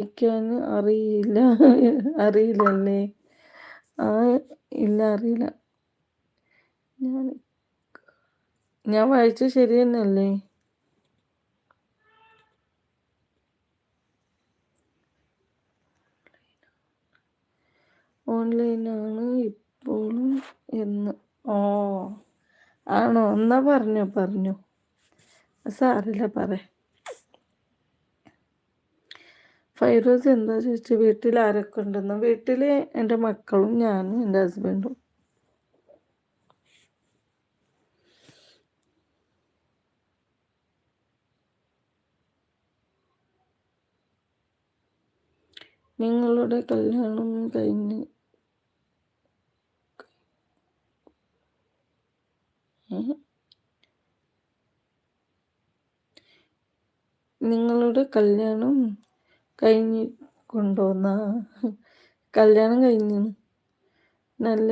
വായിക്കാന് അറിയില്ല. അറിയില്ലല്ലേ? ആ, ഇല്ല അറിയില്ല. ഞാൻ ഞാൻ വായിച്ചത് ശരി തന്നെയല്ലേ? ഓൺലൈനാണ് ഇപ്പോഴും എന്ന്. ഓ, ആണോ? എന്നാ പറഞ്ഞോ. സാറില്ല പറ. ഫൈറോസ് എന്താ ചോദിച്ചു? വീട്ടിൽ ആരൊക്കെ ഉണ്ടെന്ന്? വീട്ടിൽ എൻ്റെ മക്കളും ഞാനും എൻ്റെ ഹസ്ബൻഡും. നിങ്ങളുടെ കല്യാണം കഴിഞ്ഞ് നിങ്ങളുടെ കല്യാണം കഴിഞ്ഞ് കൊണ്ടുവന്ന കല്യാണം കഴിഞ്ഞു. നല്ല